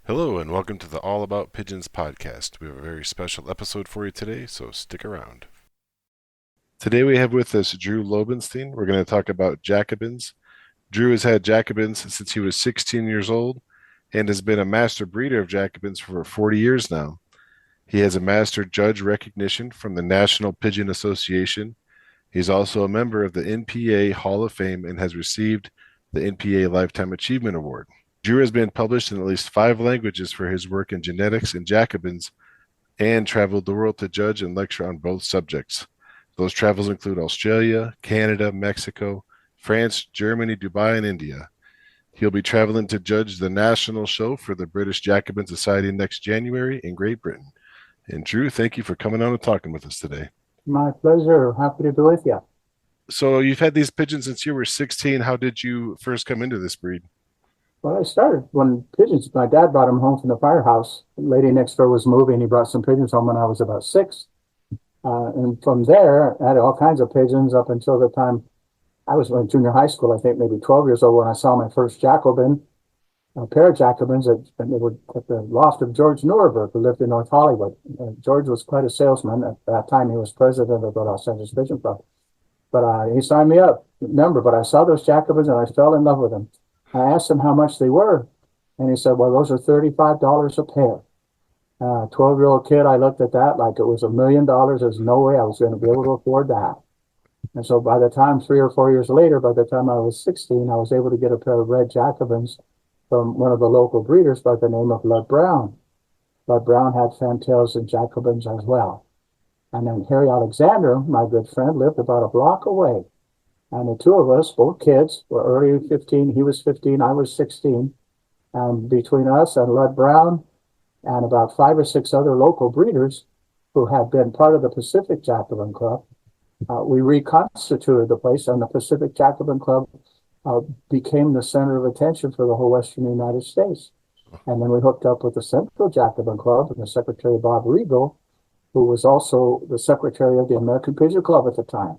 Hello, and welcome to the All About Pigeons podcast. We have a very special episode for you today, so stick around. Today we have with us Drew Lobenstein. We're going to talk about Jacobins. Drew has had Jacobins since he was 16 years old and has been a master breeder of Jacobins for 40 years now. He has a master judge recognition from the National Pigeon Association. He's also a member of the NPA Hall of Fame and has received the NPA Lifetime Achievement Award. Drew has been published in at least 5 languages for his work in genetics and Jacobins and traveled the world to judge and lecture on both subjects. Those travels include Australia, Canada, Mexico, France, Germany, Dubai, and India. He'll be traveling to judge the national show for the British Jacobin Society next January in Great Britain. And Drew, thank you for coming on and talking with us today. My pleasure. Happy to be with you. So you've had these pigeons since you were 16. How did you first come into this breed? Well, I started when pigeons, my dad brought them home from the firehouse. The lady next door was moving. He brought some pigeons home when I was about 6. And from there, I had all kinds of pigeons up until the time I was in junior high school, I think maybe 12 years old, when I saw my first Jacobin, a pair of Jacobins, and they were at the loft of George Nuremberg, who lived in North Hollywood. George was quite a salesman. At that time, he was president of the Los Angeles Pigeon Club. But he signed me up, remember, but I saw those Jacobins and I fell in love with them. I asked him how much they were, and he said, well, those are $35 a pair. 12-year-old kid, I looked at that like it was $1 million. There's no way I was going to be able to afford that. And so by the time 3 or 4 years later, by the time I was 16, I was able to get a pair of red Jacobins from one of the local breeders by the name of Lud Brown. Lud Brown had fantails and Jacobins as well. And then Harry Alexander, my good friend, lived about a block away. And the two of us, both kids, were early 15. He was 15, I was 16. And between us and Lud Brown and about 5 or 6 other local breeders who had been part of the Pacific Jacobin Club, we reconstituted the place, and the Pacific Jacobin Club became the center of attention for the whole Western United States. And then we hooked up with the Central Jacobin Club and the secretary, Bob Regal, who was also the secretary of the American Pigeon Club at the time.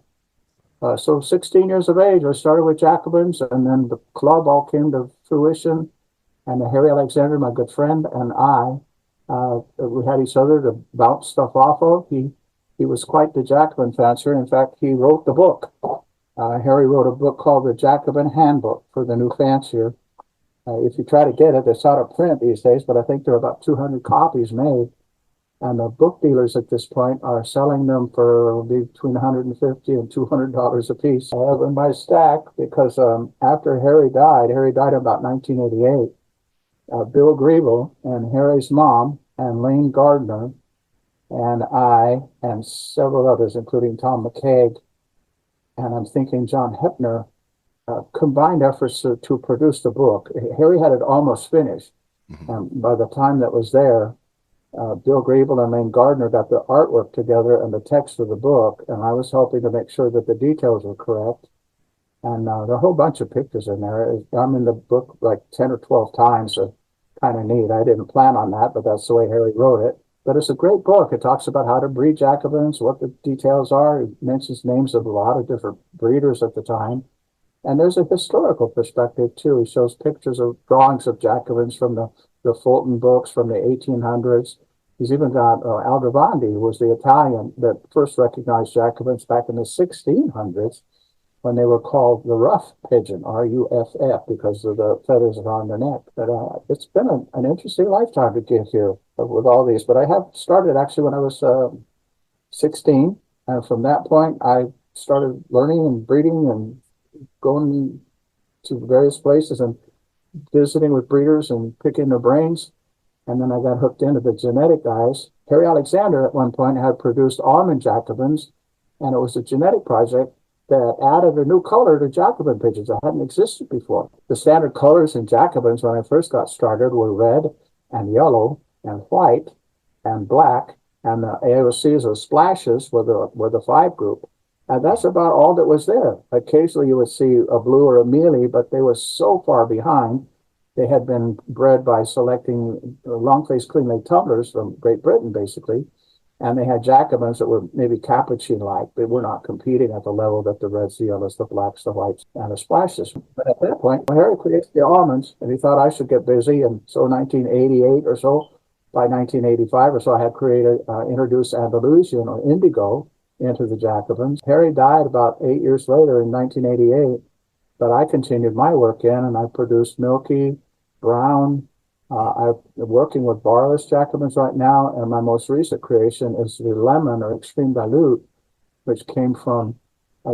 So 16 years of age, I started with Jacobins, and then the club all came to fruition. And Harry Alexander, my good friend, and I, we had each other to bounce stuff off of. He was quite the Jacobin fancier. In fact, he wrote the book. Harry wrote a book called The Jacobin Handbook for the New Fancier. If you try to get it, it's out of print these days, but I think there are about 200 copies made. And the book dealers at this point are selling them for between $150 and $200 a piece. I have in my stack because after Harry died in about 1988, Bill Griebel and Harry's mom and Lane Gardner and I and several others, including Tom McCaig, and I'm thinking John Hepner, combined efforts to produce the book. Harry had it almost finished. And by the time that was there, Bill Griebel and Lane Gardner got the artwork together and the text of the book, and I was helping to make sure that the details were correct. And there are a whole bunch of pictures in there. I'm in the book like 10 or 12 times, so kind of neat. I didn't plan on that, but that's the way Harry wrote it. But it's a great book. It talks about how to breed Jacobins, what the details are. It mentions names of a lot of different breeders at the time. And there's a historical perspective, too. He shows pictures of drawings of Jacobins from the Fulton books from the 1800s. He's even got Aldrovandi, who was the Italian that first recognized Jacobins back in the 1600s when they were called the rough pigeon, R-U-F-F, because of the feathers around their neck. But it's been an interesting lifetime to get here with all these. But I have started actually when I was 16. And from that point, I started learning and breeding and going to various places and visiting with breeders and picking their brains. And then I got hooked into the genetic guys. Harry Alexander at one point had produced almond Jacobins, and it was a genetic project that added a new color to Jacobin pigeons that hadn't existed before. The standard colors in Jacobins when I first got started were red and yellow and white and black, and the AOCs or splashes were the 5 group. And that's about all that was there. Occasionally you would see a blue or a mealy, but they were so far behind. They had been bred by selecting long-faced clean-leg tumblers from Great Britain, basically. And they had Jacobins that were maybe Capuchin-like. They were not competing at the level that the reds, the yellows, the blacks, the whites, and the splashes. But at that point, Harry created the almonds, and he thought I should get busy. And so 1988 or so, by 1985 or so, I had introduced Andalusian or indigo into the Jacobins. Harry died about 8 years later in 1988, but I continued my work in, and I produced milky, brown. I'm working with barless Jacobins right now, and my most recent creation is the lemon or extreme dilute, which came from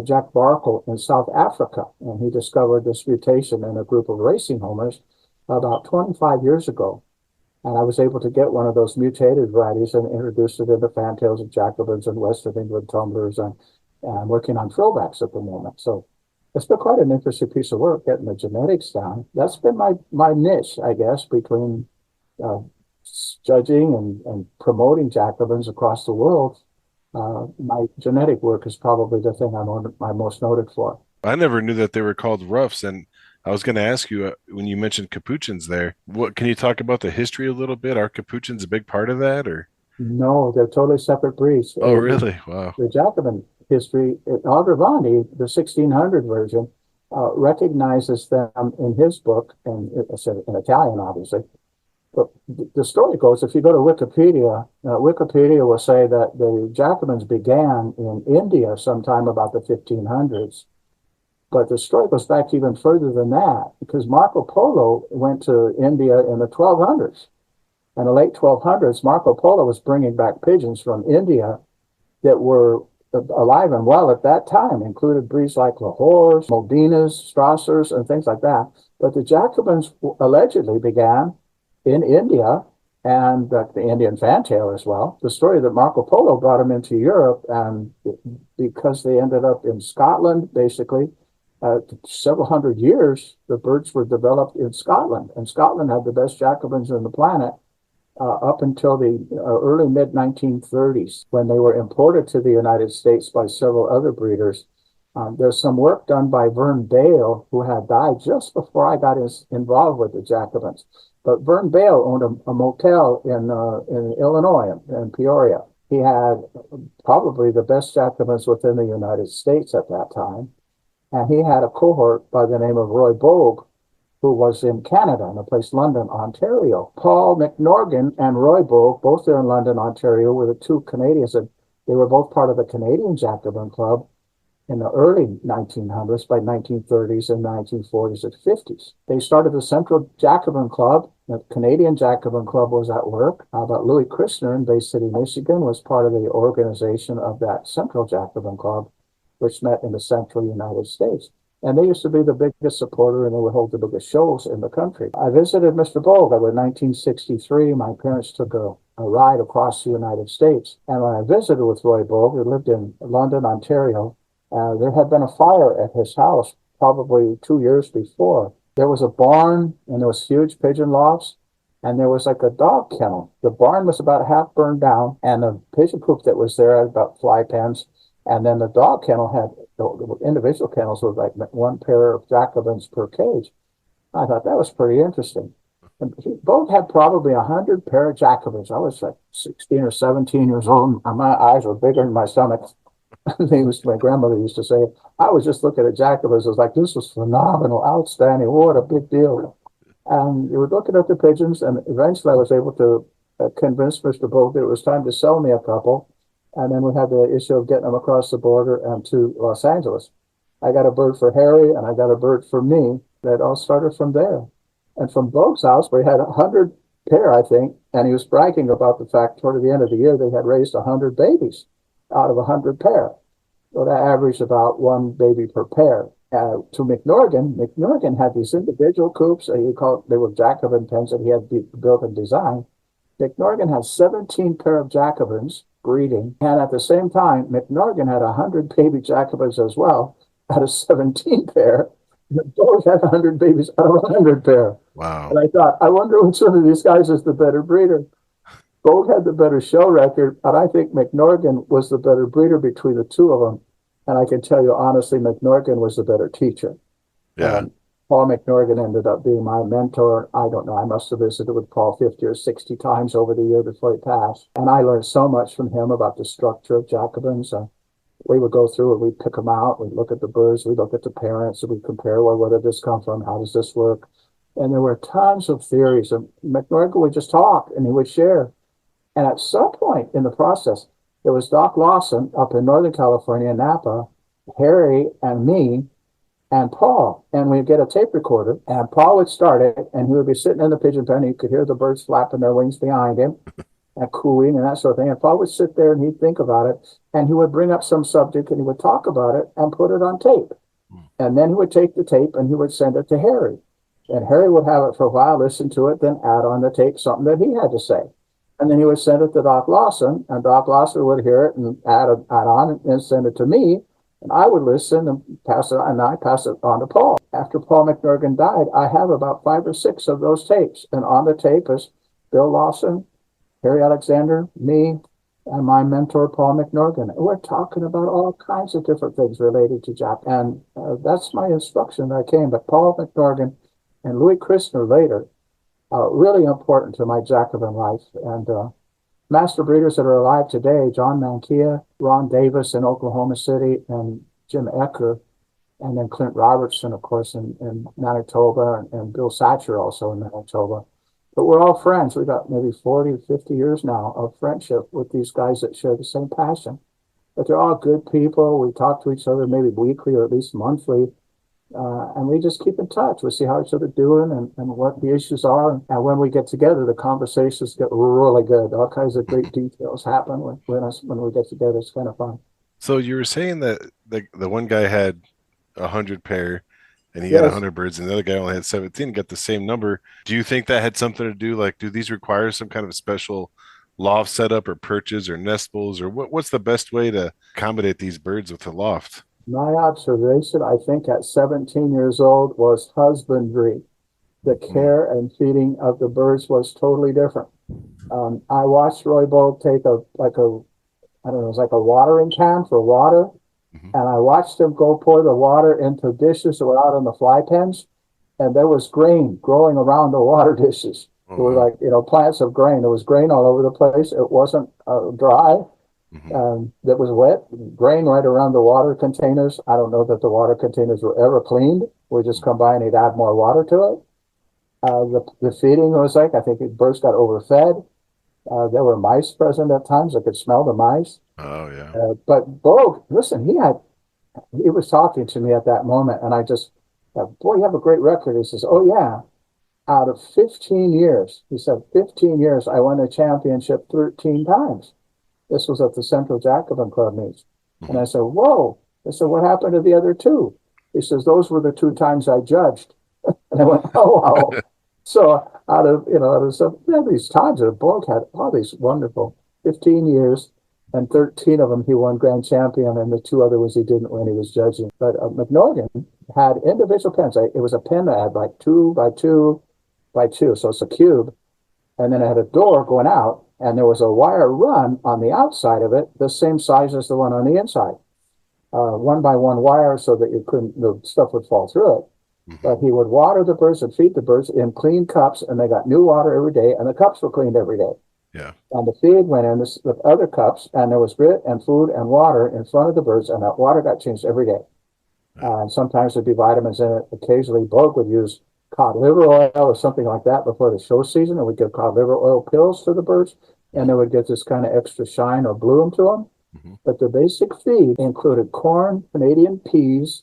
Jack Barkle in South Africa, and he discovered this mutation in a group of racing homers about 25 years ago. And I was able to get one of those mutated varieties and introduce it into fantails and Jacobins and West of England tumblers, and I'm working on throwbacks at the moment. So it's been quite an interesting piece of work getting the genetics down. That's been my niche, I guess, between uh, judging and promoting Jacobins across the world. My genetic work is probably the thing I'm most noted for. I never knew that they were called roughs, and I was going to ask you when you mentioned capuchins there, what can you talk about the history a little bit? Are capuchins a big part of that, or? No, they're totally separate breeds. Oh, really? Wow. The Jacobin history, Aldrovandi, the 1600 version, recognizes them in his book, and it's in Italian, obviously. But the story goes, if you go to Wikipedia, Wikipedia will say that the Jacobins began in India sometime about the 1500s. But the story goes back even further than that, because Marco Polo went to India in the 1200s. In the late 1200s, Marco Polo was bringing back pigeons from India that were alive and well at that time, included breeds like Lahores, Moldinas, Strassers, and things like that. But the Jacobins allegedly began in India, and the Indian fantail as well. The story that Marco Polo brought them into Europe, and because they ended up in Scotland, basically, several hundred years, the birds were developed in Scotland, and Scotland had the best Jacobins on the planet up until the early mid-1930s, when they were imported to the United States by several other breeders. There's some work done by Vern Bale, who had died just before I got involved with the Jacobins. But Vern Bale owned a motel in Illinois, in Peoria. He had probably the best Jacobins within the United States at that time. And he had a cohort by the name of Roy Bogue, who was in Canada, in a place, London, Ontario. Paul McNorgan and Roy Bogue, both there in London, Ontario, were the two Canadians, and they were both part of the Canadian Jacobin Club in the early 1900s, by 1930s and 1940s and 50s. They started the Central Jacobin Club. The Canadian Jacobin Club was at work. But Louis Christner in Bay City, Michigan, was part of the organization of that Central Jacobin Club, which met in the central United States. And they used to be the biggest supporter, and they would hold the biggest shows in the country. I visited Mr. Bogue in 1963. My parents took a ride across the United States. And when I visited with Roy Bogue, who lived in London, Ontario, there had been a fire at his house probably 2 years before. There was a barn, and there was huge pigeon lofts, and there was like a dog kennel. The barn was about half burned down, and the pigeon coop that was there had about fly pens. And then the dog kennel had individual kennels with like one pair of Jacobins per cage. I thought that was pretty interesting. And both had probably 100 pair of Jacobins. I was like 16 or 17 years old, and my eyes were bigger than my stomach. My grandmother used to say, I was just looking at Jacobins. I was like, this was phenomenal, outstanding. What a big deal. And we were looking at the pigeons, and eventually I was able to convince Mr. Bogue that it was time to sell me a couple. And then we had the issue of getting them across the border and to Los Angeles. I got a bird for Harry, and I got a bird for me. That all started from there. And from Bogue's house, we had 100 pair, I think, and he was bragging about the fact toward the end of the year they had raised 100 babies out of 100 pair. So that averaged about one baby per pair. To McNorgan had these individual coops. They were Jacobin pens that he had built and designed. McNorgan had 17 pair of Jacobins breeding, and at the same time, McNorgan had 100 baby Jacobins as well out of 17 pair. Both had 100 babies out of 100 pair. Wow. And I thought, I wonder which one of these guys is the better breeder. Both had the better show record, and I think McNorgan was the better breeder between the two of them. And I can tell you honestly, McNorgan was the better teacher. Yeah. Paul McNorgan ended up being my mentor. I don't know. I must have visited with Paul 50 or 60 times over the year before he passed. And I learned so much from him about the structure of Jacobins. We would go through it. We'd pick them out. We'd look at the birds. We'd look at the parents. And we'd compare, well, where did this come from? How does this work? And there were tons of theories. And McNorgan would just talk and he would share. And at some point in the process, there was Doc Lawson up in Northern California, Napa, Harry and me, and Paul. And we'd get a tape recorder, and Paul would start it, and he would be sitting in the pigeon pen, and you could hear the birds flapping their wings behind him, and cooing and that sort of thing. And Paul would sit there, and he'd think about it, and he would bring up some subject, and he would talk about it, and put it on tape. And then he would take the tape, and he would send it to Harry. And Harry would have it for a while, listen to it, then add on the tape something that he had to say. And then he would send it to Doc Lawson, and Doc Lawson would hear it and add on and send it to me. And I would listen and pass it on, and I pass it on to Paul. After Paul McNorgan died, I have about 5 or 6 of those tapes. And on the tape is Bill Lawson, Harry Alexander, me, and my mentor, Paul McNorgan. And we're talking about all kinds of different things related to Jack. And that's my instruction that I came. But Paul McNorgan and Louis Christner later, really important to my Jacobin life. And master breeders that are alive today, John Mankia, Ron Davis in Oklahoma City, and Jim Ecker, and then Clint Robertson, of course, in Manitoba, and Bill Satcher also in Manitoba. But we're all friends. We've got maybe 40, 50 years now of friendship with these guys that share the same passion. But they're all good people. We talk to each other maybe weekly or at least monthly. And we just keep in touch. We see how each other doing and what the issues are. And when we get together, the conversations get really good. All kinds of great details happen when we get together. It's kind of fun. So you were saying that the one guy had 100 pair and he had Yes. 100 birds and the other guy only had 17, got the same number. Do you think that had something to do, like, do these require some kind of special loft setup or perches or nest bowls, or what's the best way to accommodate these birds with the loft? My observation, I think, at 17 years old was husbandry. The care and feeding of the birds was totally different. I watched Roy Bogue take I don't know, it was like a watering can for water. Mm-hmm. And I watched him go pour the water into dishes that were out in the fly pens. And there was grain growing around the water dishes. Oh, It was like, plants of grain. There was grain all over the place. It wasn't dry. That was wet, grain right around the water containers. I don't know that the water containers were ever cleaned. We just come by and he'd add more water to it. The feeding was like, I think the birds got overfed. There were mice present at times. I could smell the mice. Oh, yeah. But Bogue, listen, he was talking to me at that moment, and I just, boy, you have a great record. He says, oh, yeah. Out of 15 years, he said, 15 years, I won a championship 13 times. This was at the Central Jacobin Club meets. And I said, whoa. I said, what happened to the other 2? He says, those were the 2 times I judged. And I went, oh, wow. So out of these times, the Bogue had all these wonderful 15 years, and 13 of them he won grand champion, and the 2 other ones he didn't when he was judging. But McNorgan had individual pens. It was a pen that had like 2 by 2 by 2, so it's a cube. And then it had a door going out, and there was a wire run on the outside of it, the same size as the one on the inside. 1 by 1 wire so that the stuff would fall through it. But he would water the birds and feed the birds in clean cups, and they got new water every day, and the cups were cleaned every day. Yeah. And the feed went in with other cups, and there was grit and food and water in front of the birds, and that water got changed every day. And sometimes there'd be vitamins in it. Occasionally, Bogue would use cod liver oil or something like that before the show season, and we'd give cod liver oil pills to the birds, and they would get this kind of extra shine or bloom to them. But the basic feed included corn, Canadian peas,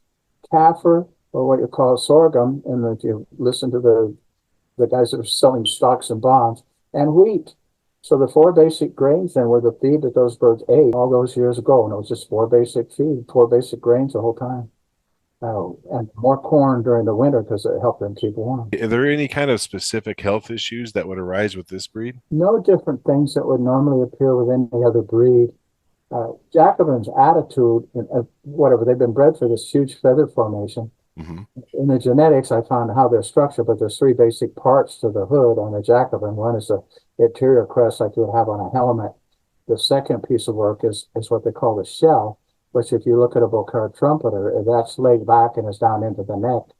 kaffir, or what you call sorghum, and if you listen to the guys that are selling stocks and bonds, and wheat. So the 4 basic grains then were the feed that those birds ate all those years ago, and it was just 4 basic feed, 4 basic grains the whole time. And more corn during the winter because it helped them keep warm. Are there any kind of specific health issues that would arise with this breed? No different things that would normally appear with any other breed. Jacobin's attitude, whatever, they've been bred for this huge feather formation. In the genetics, I found how they're structured, but there's 3 basic parts to the hood on a Jacobin. One is the interior crest like you would have on a helmet. The second piece of work is what they call the shell, which if you look at a Bocard trumpeter, that's laid back and is down into the neck.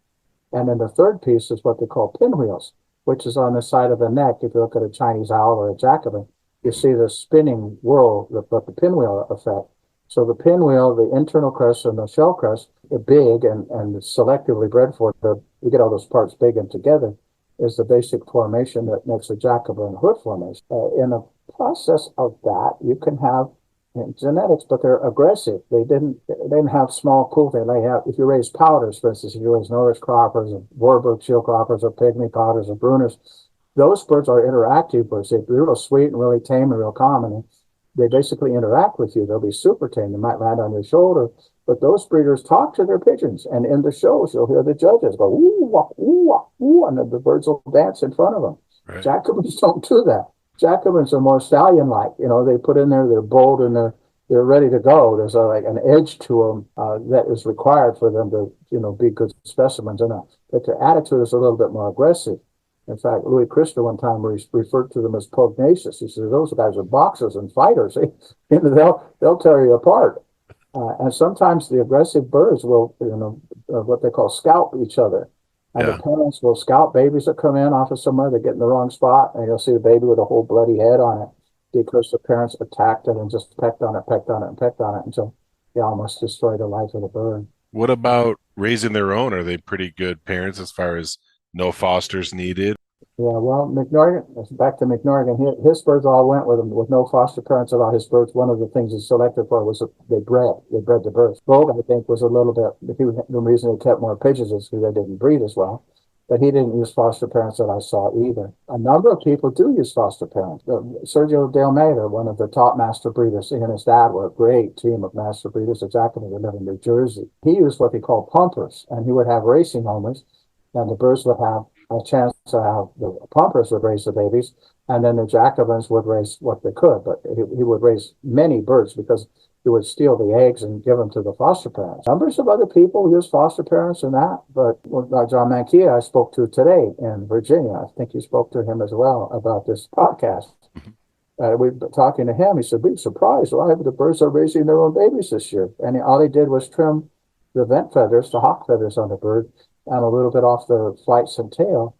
And then the third piece is what they call pinwheels, which is on the side of the neck. If you look at a Chinese owl or a Jacobin, you see the spinning whirl, the pinwheel effect. So the pinwheel, the internal crest and the shell crest are big and selectively bred for the, you get all those parts big and together, is the basic formation that makes a Jacobin hood formation. In the process of that, you can have genetics, but they're aggressive. They didn't have small cool thing. They have, if you raise powders, for instance, if you raise Norris croppers or Warburg shield croppers or pygmy powders or Bruners, those birds are interactive birds. They're real sweet and really tame and real calm, and they basically interact with you. They'll be super tame. They might land on your shoulder, but those breeders talk to their pigeons, and in the shows, you'll hear the judges go, ooh, wah, ooh, wah, ooh, and the birds will dance in front of them. Right. Jacobins don't do that. Jacobins are more stallion-like. They put in there, they're bold, and they're ready to go. There's like an edge to them that is required for them to, be good specimens. But their attitude is a little bit more aggressive. In fact, Louis Christa one time referred to them as pugnacious. He said, those guys are boxers and fighters. They'll tear you apart. And sometimes the aggressive birds will, what they call scalp each other. And Yeah. the parents will scalp babies that come in off of somewhere, they get in the wrong spot, and you'll see the baby with a whole bloody head on it because the parents attacked it and just pecked on it, pecked on it, and pecked on it until they almost destroyed the life of the bird. What about raising their own? Are they pretty good parents as far as no fosters needed? Yeah, well, McNorgan, back to McNorgan, his birds all went with him with no foster parents at all. His birds, one of the things he selected for was they bred the birds. Vogue, I think, was a little bit, the reason he kept more pigeons is because they didn't breed as well. But he didn't use foster parents that I saw either. A number of people do use foster parents. Sergio de Almeida, one of the top master breeders, he and his dad were a great team of master breeders at Jacobin. They live in New Jersey. He used what he called pumpers, and he would have racing homers, and the birds would have a chance to have the pumpers would raise the babies, and then the Jacobins would raise what they could. But he would raise many birds because he would steal the eggs and give them to the foster parents. Numbers of other people use foster parents and that, but John Mankia I spoke to today in Virginia. I think you spoke to him as well about this podcast. We've been talking to him. He said, we're surprised why the birds are raising their own babies this year. And all he did was trim the vent feathers, the hawk feathers on the bird, and a little bit off the flights and tail.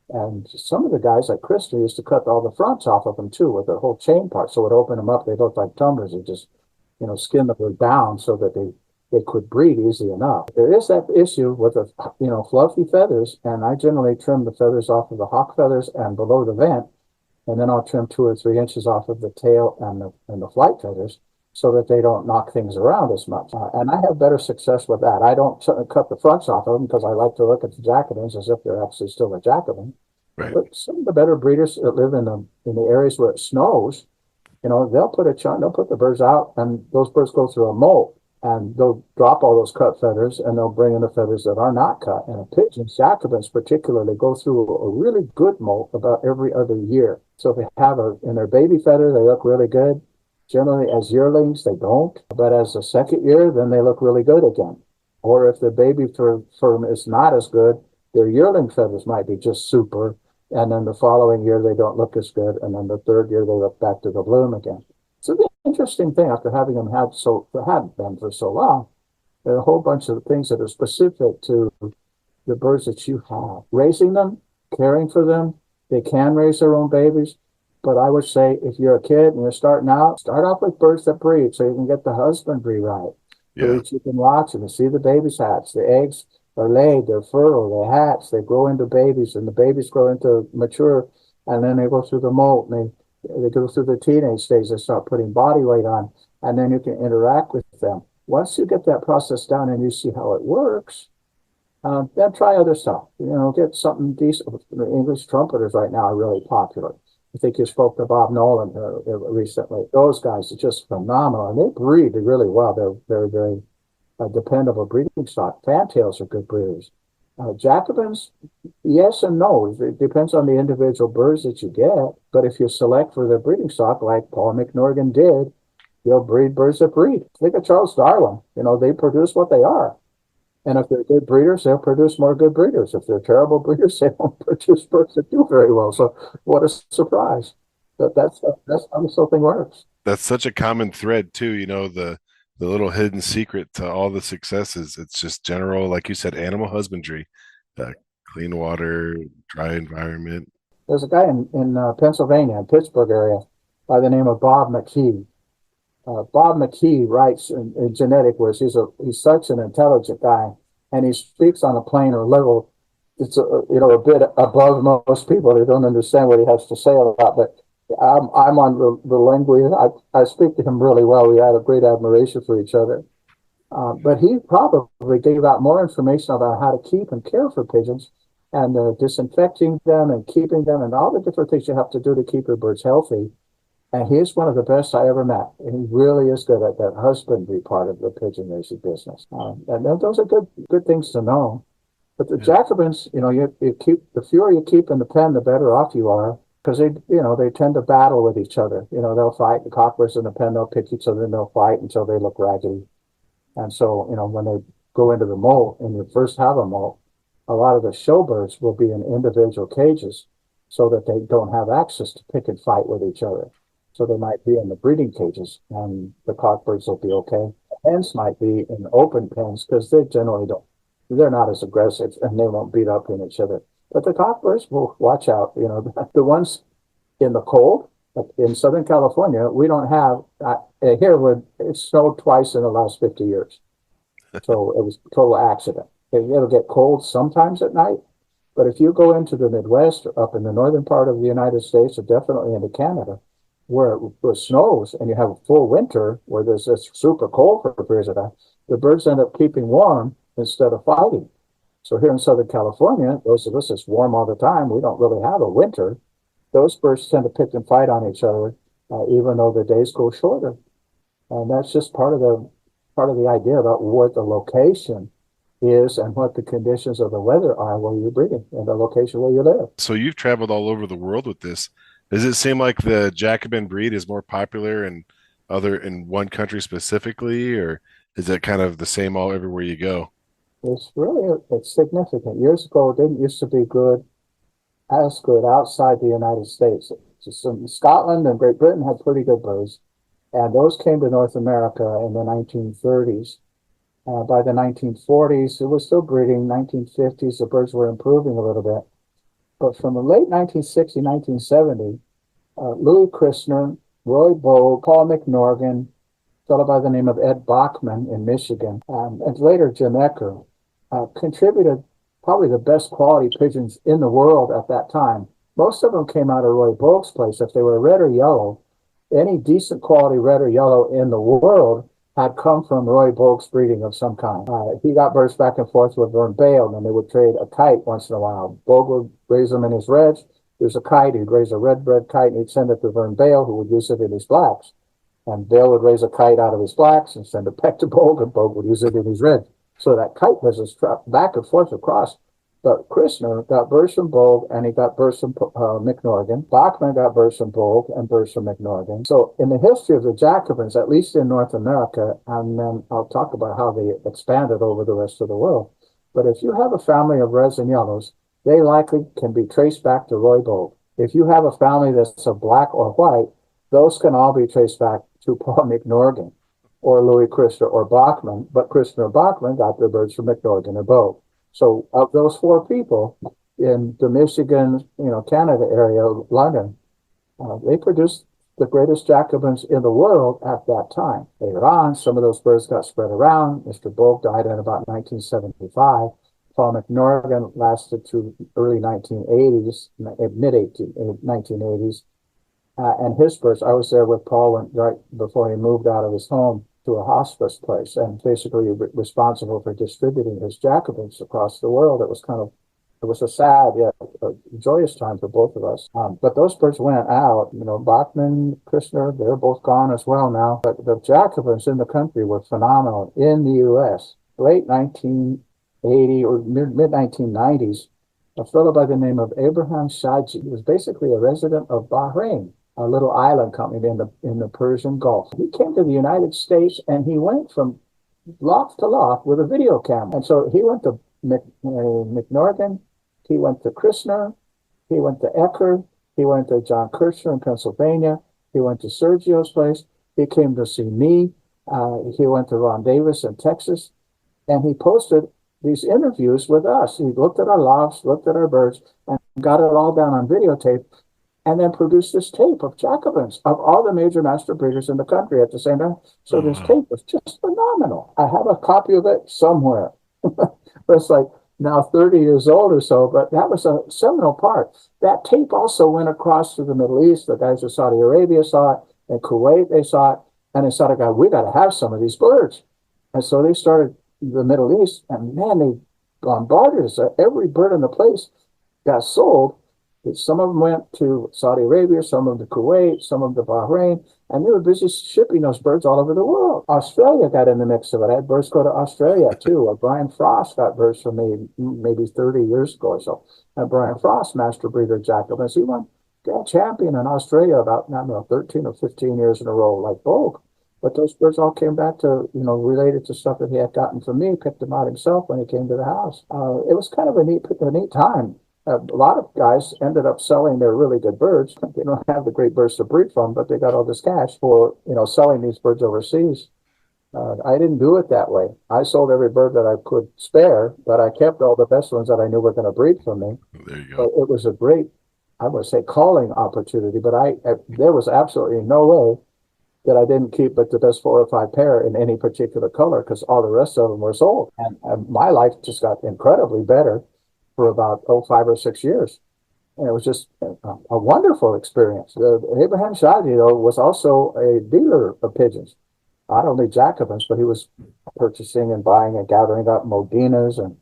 And some of the guys like Christa used to cut all the fronts off of them too with the whole chain part. So it would open them up. They looked like tumblers. They just, skin the bird down so that they could breed easy enough. There is that issue with the, fluffy feathers. And I generally trim the feathers off of the hawk feathers and below the vent. And then I'll trim 2 or 3 inches off of the tail and the flight feathers so that they don't knock things around as much. And I have better success with that. I don't cut the fronts off of them because I like to look at the Jacobins as if they're actually still a Jacobin. Right. But some of the better breeders that live in the areas where it snows, they'll put the birds out, and those birds go through a molt, and they'll drop all those cut feathers, and they'll bring in the feathers that are not cut. And pigeons, Jacobins particularly, go through a really good molt about every other year. So if they have in their baby feather, they look really good. Generally, as yearlings, they don't. But as a second year, then they look really good again. Or if the baby fur is not as good, their yearling feathers might be just super. And then the following year, they don't look as good. And then the third year, they look back to the bloom again. It's an interesting thing after having them had been for so long. There are a whole bunch of things that are specific to the birds that you have. Raising them, caring for them, they can raise their own babies. But I would say if you're a kid and you're starting out, start off with birds that breed so you can get the husbandry right. Yeah. So that you can watch them and see the babies hatch. The eggs are laid, they're fertile, they hatch, they grow into babies, and the babies grow into mature, and then they go through the molt, and they go through the teenage stage, they start putting body weight on, and then you can interact with them. Once you get that process down and you see how it works, then try other stuff. Get something decent. The English trumpeters right now are really popular. I think you spoke to Bob Nolan recently. Those guys are just phenomenal, and they breed really well. They're very, very dependable breeding stock. Fantails are good breeders. Jacobins, yes and no. It depends on the individual birds that you get. But if you select for their breeding stock, like Paul McNorgan did, you'll breed birds that breed. Think of Charles Darwin. They produce what they are. And if they're good breeders, they'll produce more good breeders. If they're terrible breeders, they won't produce birds that do very well. So what a surprise. But that's how this whole thing works. That's such a common thread too. The little hidden secret to all the successes. It's just general, like you said, animal husbandry. uh, clean water, dry environment. There's a guy in Pennsylvania, Pittsburgh area, by the name of Bob McKee. Bob McKee writes in genetic words. He's such an intelligent guy, and he speaks on a plainer level. It's a bit above most people. They don't understand what he has to say a lot. But I'm on the language. I speak to him really well. We had a great admiration for each other. But he probably gave out more information about how to keep and care for pigeons and disinfecting them and keeping them and all the different things you have to do to keep your birds healthy. And he's one of the best I ever met. And he really is good at that husbandry part of the pigeon raising business. And those are good things to know. But the Yeah. Jacobins, you keep the fewer you keep in the pen, the better off you are, because they tend to battle with each other. They'll fight. The cockbirds in the pen, they'll pick each other and they'll fight until they look raggedy. And so, when they go into the molt and you first have a molt, a lot of the showbirds will be in individual cages so that they don't have access to pick and fight with each other. So they might be in the breeding cages and the cockbirds will be okay. Hens might be in open pens because they're not as aggressive and they won't beat up on each other. But the cockbirds will watch out. The ones in the cold, like in Southern California, we don't have here would it snowed twice in the last 50 years. So it was a total accident. It'll get cold sometimes at night, but if you go into the Midwest or up in the northern part of the United States or definitely into Canada, where it snows and you have a full winter where there's this super cold for periods of time, the birds end up keeping warm instead of fighting. So here in Southern California, those of us that's warm all the time, we don't really have a winter. Those birds tend to pick and fight on each other, even though the days go shorter. And that's just part of the idea about what the location is and what the conditions of the weather are where you're breeding and the location where you live. So you've traveled all over the world with this. Does it seem like the Jacobin breed is more popular in one country specifically, or is it kind of the same all everywhere you go? It's significant. Years ago, it didn't used to be as good outside the United States. Just in Scotland and Great Britain had pretty good birds, and those came to North America in the 1930s. By the 1940s, it was still breeding. 1950s, the birds were improving a little bit. But from the late 1960s, 1970, Louis Christner, Roy Bogue, Paul McNorgan, a fellow by the name of Ed Bachman in Michigan, and later Jim Ecker, contributed probably the best quality pigeons in the world at that time. Most of them came out of Roy Bogue's place. If they were red or yellow, any decent quality red or yellow in the world had come from Roy Bogue's breeding of some kind. He got birds back and forth with Vern Bale, and they would trade a kite once in a while. Bogue would raise them in his reds. There's a kite. He'd raise a red kite, and he'd send it to Vern Bale, who would use it in his blacks. And Bale would raise a kite out of his blacks and send it back to Bogue, and Bogue would use it in his reds. So that kite business trapped back and forth across. But Christner got birds from Bogue, and he got birds from McNorgan. Bachman got birds from Bogue and birds from McNorgan. So in the history of the Jacobins, at least in North America, and then I'll talk about how they expanded over the rest of the world. But if you have a family of reds and yellows, they likely can be traced back to Roy Bogue. If you have a family that's of black or white, those can all be traced back to Paul McNorgan or Louis Christner or Bachman. But Christner and Bachman got their birds from McNorgan and Bogue. So of those four people in the Michigan, Canada area, London, they produced the greatest Jacobins in the world at that time. Later on, some of those birds got spread around. Mr. Bogue died in about 1975. Paul McNorgan lasted to early 1980s, mid-1980s. And his birds, I was there with Paul right before he moved out of his home to a hospice place and basically responsible for distributing his Jacobins across the world. It was a sad yet a joyous time for both of us. But those birds went out, Bachman, Christner, they're both gone as well now. But the Jacobins in the country were phenomenal in the U.S. Late 1980 or mid-1990s, a fellow by the name of Abraham Shaji was basically a resident of Bahrain, a little island company in the Persian Gulf. He came to the United States and he went from loft to loft with a video camera. And so he went to McNorgan, he went to Christner, he went to Ecker, he went to John Kirchner in Pennsylvania, he went to Sergio's place, he came to see me, he went to Ron Davis in Texas, and he posted these interviews with us. He looked at our lofts, looked at our birds, and got it all down on videotape, and then produced this tape of Jacobins of all the major master breeders in the country at the same time. So Oh this wow. tape was just phenomenal. I have a copy of it somewhere. It's like now 30 years old or so, but that was a seminal part. That tape also went across to the Middle East. The guys in Saudi Arabia saw it, in Kuwait they saw it, and they started going, we got to have some of these birds. And so they started the Middle East, and man, they bombarded us. Every bird in the place got sold. Some of them went to Saudi Arabia, some of them to Kuwait, some of them to Bahrain, and they were busy shipping those birds all over the world. Australia got in the mix of it. I had birds go to Australia too. Brian Frost got birds from me maybe 30 years ago or so. And Brian Frost, master breeder Jacobins, he won grand champion in Australia about, I don't know, 13 or 15 years in a row, like Vogue. But those birds all came back to, related to stuff that he had gotten from me, picked them out himself when he came to the house. It was kind of a neat time. A lot of guys ended up selling their really good birds. They don't have the great birds to breed from, but they got all this cash for, selling these birds overseas. I didn't do it that way. I sold every bird that I could spare, but I kept all the best ones that I knew were going to breed from me. There you But go. it was a great, I would say, calling opportunity. But there was absolutely no way that I didn't keep but the best 4 or 5 pair in any particular color because all the rest of them were sold. And my life just got incredibly better for about 5 or 6 years. And it was just a wonderful experience. Abraham Shadi, though, was also a dealer of pigeons, not only Jacobins, but he was purchasing and buying and gathering up Modinas and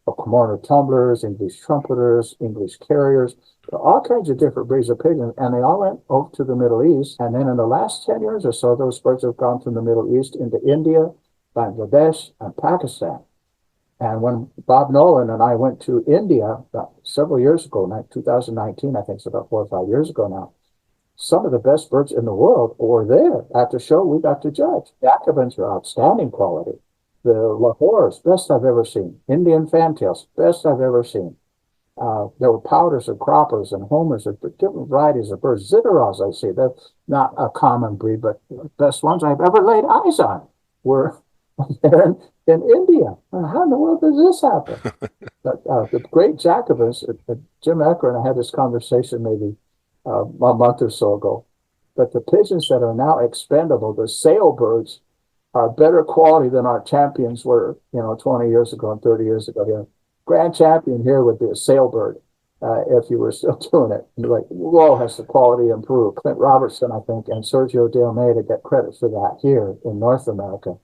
Comorner tumblers, English trumpeters, English carriers, all kinds of different breeds of pigeons. And they all went over to the Middle East. And then in the last 10 years or so, those birds have gone from the Middle East into India, Bangladesh, and Pakistan. And when Bob Nolan and I went to India several years ago, 2019, I think it's about 4 or 5 years ago now, some of the best birds in the world were there at the show we got to judge. Jacobins are outstanding quality. The Lahores, best I've ever seen. Indian fantails, best I've ever seen. There were powders and croppers and homers and different varieties of birds. Zitterals, I see. They're not a common breed, but the best ones I've ever laid eyes on were there in India. How in the world does this happen? But the great Jacobins, Jim Ecker and I had this conversation maybe a month or so ago. But the pigeons that are now expendable, the sale birds, are better quality than our champions were, 20 years ago and 30 years ago. Yeah. Grand champion here would be a sale bird if you were still doing it. And like, whoa, has the quality improved? Clint Robertson, I think, and Sergio De Almeida get credit for that here in North America.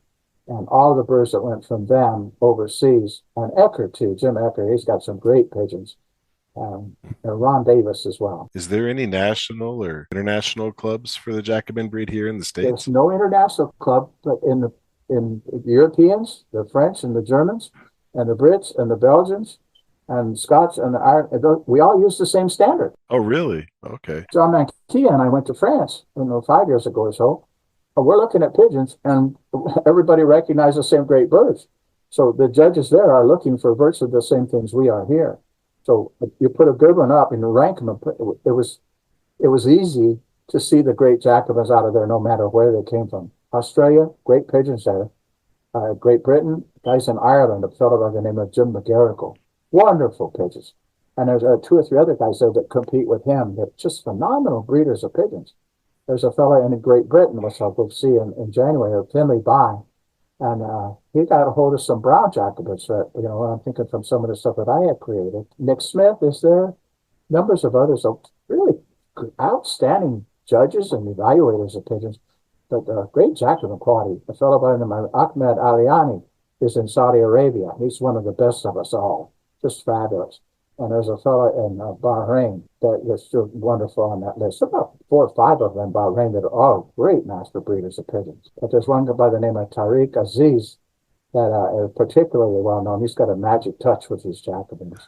And all the birds that went from them overseas, and Ecker too, Jim Ecker, he's got some great pigeons. And Ron Davis as well. Is there any national or international clubs for the Jacobin breed here in the There's States? no international club, but in the Europeans, the French and the Germans, and the Brits and the Belgians, and Scots and the Irish, we all use the same standard. Oh, really? Okay. John Mankia and I went to France, 5 years ago or so. We're looking at pigeons, and everybody recognizes the same great birds. So the judges there are looking for virtually the same things we are here. So you put a good one up and rank them. It was easy to see the great Jacobins out of there, no matter where they came from. Australia, great pigeons there. Great Britain, guys in Ireland, a fellow by the name of Jim McGarrigle. Wonderful pigeons. And there's 2 or 3 other guys there that compete with him. They're just phenomenal breeders of pigeons. There's a fellow in Great Britain, which I'll go see in January, Finley By. And he got a hold of some brown Jacobins that, I'm thinking from some of the stuff that I had created. Nick Smith is there. Numbers of others, really outstanding judges and evaluators of pigeons. But great Jacobin quality. A fellow by the name of Ahmed Aliani is in Saudi Arabia. He's one of the best of us all. Just fabulous. And there's a fellow in Bahrain that is still wonderful on that list. About 4 or 5 of them in Bahrain that are all great master breeders of pigeons. But there's one by the name of Tariq Aziz that is particularly well known. He's got a magic touch with his Jacobins.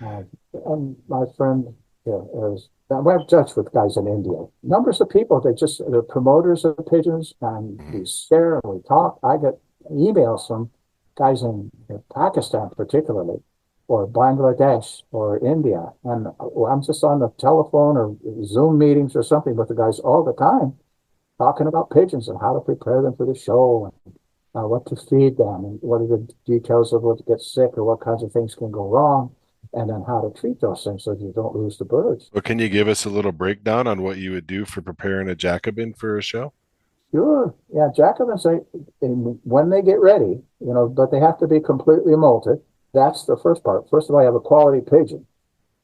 And my friend I've judged with guys in India. Numbers of people, they're promoters of pigeons, and we share and we talk. I get emails from guys in Pakistan particularly, or Bangladesh or India. And I'm just on the telephone or Zoom meetings or something with the guys all the time, talking about pigeons and how to prepare them for the show. what to feed them, and what are the details of what gets sick or what kinds of things can go wrong, and then how to treat those things so that you don't lose the birds. Well, can you give us a little breakdown on what you would do for preparing a Jacobin for a show? Sure. Yeah, Jacobins, when they get ready, but they have to be completely molted. That's the first part. First of all, you have a quality pigeon.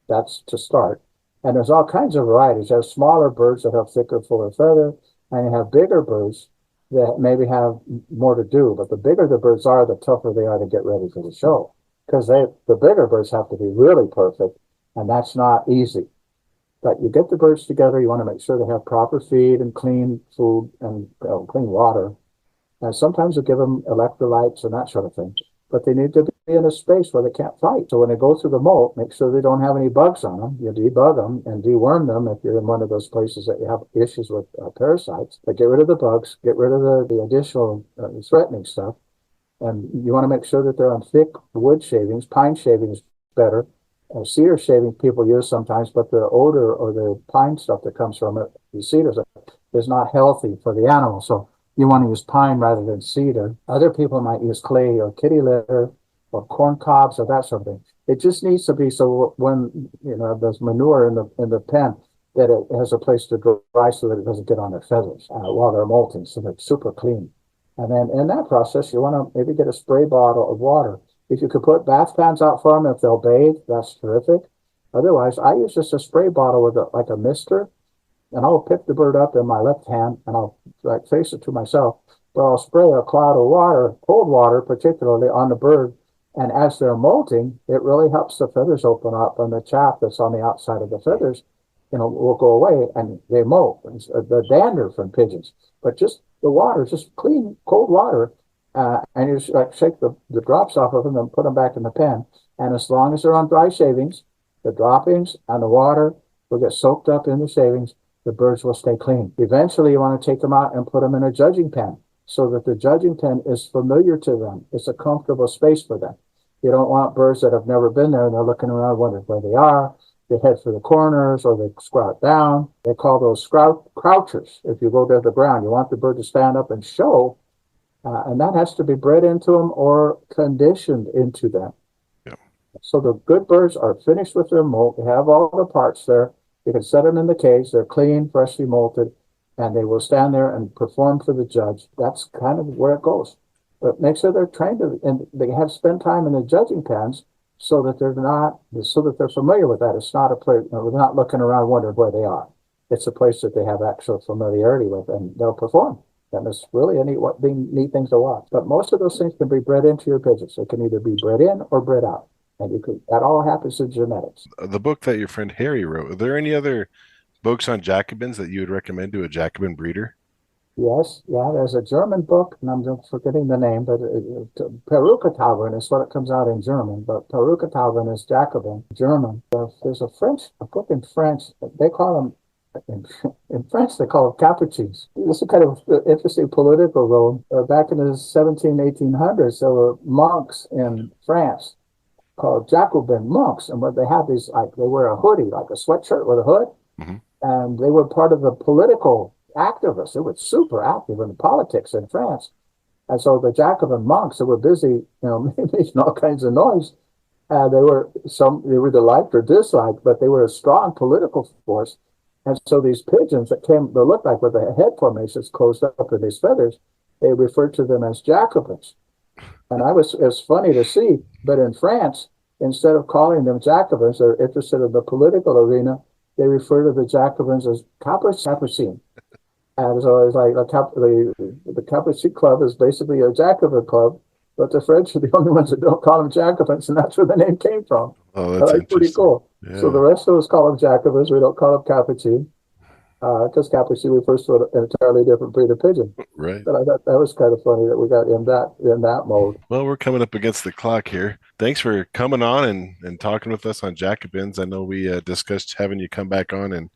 That's to start. And there's all kinds of varieties. You have smaller birds that have thicker, fuller feather, and you have bigger birds that maybe have more to do. But the bigger the birds are, the tougher they are to get ready for the show. Because the bigger birds have to be really perfect, and that's not easy. But you get the birds together, you want to make sure they have proper feed and clean food and clean water. And sometimes you give them electrolytes and that sort of thing. But they need to be in a space where they can't fight. So when they go through the molt, make sure they don't have any bugs on them. You debug them and deworm them if you're in one of those places that you have issues with parasites. But get rid of the bugs, get rid of the additional threatening stuff. And you want to make sure that they're on thick wood shavings, pine shavings better. Cedar shavings people use sometimes, but the odor or the pine stuff that comes from it, the cedars, is not healthy for the animal. So you want to use pine rather than cedar. Other people might use clay or kitty litter or corn cobs or that sort of thing. It just needs to be so when there's manure in the pen that it has a place to dry so that it doesn't get on their feathers while they're molting, so they're super clean. And then in that process, you want to maybe get a spray bottle of water. If you could put bath pans out for them, if they'll bathe, that's terrific. Otherwise, I use just a spray bottle with like a mister, and I'll pick the bird up in my left hand, and I'll face it to myself, but I'll spray a cloud of water, cold water particularly, on the bird. And as they're molting, it really helps the feathers open up, and the chaff that's on the outside of the feathers, will go away, and they molt. The dander from pigeons, but just the water, just clean cold water, and you just shake the drops off of them and put them back in the pen. And as long as they're on dry shavings, the droppings and the water will get soaked up in the shavings. The birds will stay clean. Eventually, you want to take them out and put them in a judging pen so that the judging pen is familiar to them. It's a comfortable space for them. You don't want birds that have never been there and they're looking around wondering where they are. They head for the corners or they squat down. They call those crouchers. If you go to the ground, you want the bird to stand up and show, and that has to be bred into them or conditioned into them. Yeah. So the good birds are finished with their molt. They have all the parts there. You can set them in the cage. They're clean, freshly molted, and they will stand there and perform for the judge. That's kind of where it goes. But make sure they're trained and they have spent time in the judging pens so that they're familiar with that. It's not a place, they're not looking around wondering where they are. It's a place that they have actual familiarity with, and they'll perform. And it's really a neat things to watch. But most of those things can be bred into your pigeons. They can either be bred in or bred out. And that all happens in genetics. The book that your friend Harry wrote, are there any other books on Jacobins that you would recommend to a Jacobin breeder? Yes, yeah, there's a German book, and I'm just forgetting the name, but Perukatauben is what it comes out in German, but Perukatauben is Jacobin, German. There's a book in French, they call them, in French, they call them capuchins. This is kind of interesting political role. Back in the 1800s, there were monks in France called Jacobin monks, and what they had these, they wear a hoodie, like a sweatshirt with a hood, Mm-hmm. and they were part of the political activists. They were super active in politics in France. And so the Jacobin monks that were busy, making all kinds of noise, they were either liked or disliked, but they were a strong political force. And so these pigeons that looked like with the head formations closed up in these feathers, they referred to them as Jacobins. And it's funny to see, but in France, instead of calling them Jacobins, they're interested in the political arena, they refer to the Jacobins as Capuchin. And so it's like the Capuchin Club is basically a Jacobin club, but the French are the only ones that don't call them Jacobins, and that's where the name came from. Oh, that's interesting. Pretty cool. Yeah. So the rest of us call them Jacobins. We don't call them Capuchin, because Capuchin refers to an entirely different breed of pigeon. Right. But I thought that was kind of funny that we got in that mode. Well, we're coming up against the clock here. Thanks for coming on and talking with us on Jacobins. I know we discussed having you come back on, and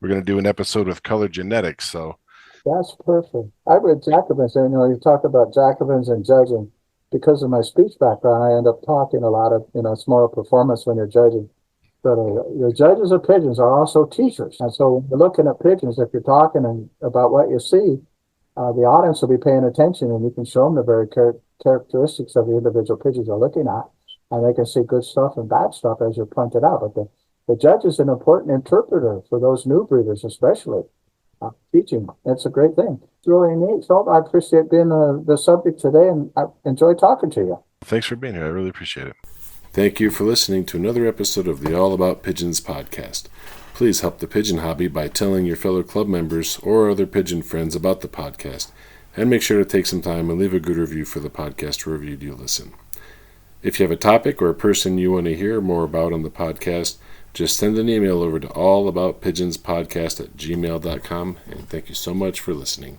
we're going to do an episode with color genetics. So that's perfect. I read Jacobins, and you talk about Jacobins and judging. Because of my speech background, I end up talking a lot of, it's more a performance when you're judging. But the judges of pigeons are also teachers. And so when you're looking at pigeons, if you're talking about what you see, the audience will be paying attention, and you can show them the very characteristics of the individual pigeons they're looking at, and they can see good stuff and bad stuff as you're pointed out. But the judge is an important interpreter for those new breeders, especially teaching. It's a great thing. It's really neat. So I appreciate being the subject today, and I enjoy talking to you. Thanks for being here. I really appreciate it. Thank you for listening to another episode of the All About Pigeons podcast. Please help the pigeon hobby by telling your fellow club members or other pigeon friends about the podcast, and make sure to take some time and leave a good review for the podcast wherever you do listen. If you have a topic or a person you want to hear more about on the podcast, just send an email over to allaboutpigeonspodcast@gmail.com, and thank you so much for listening.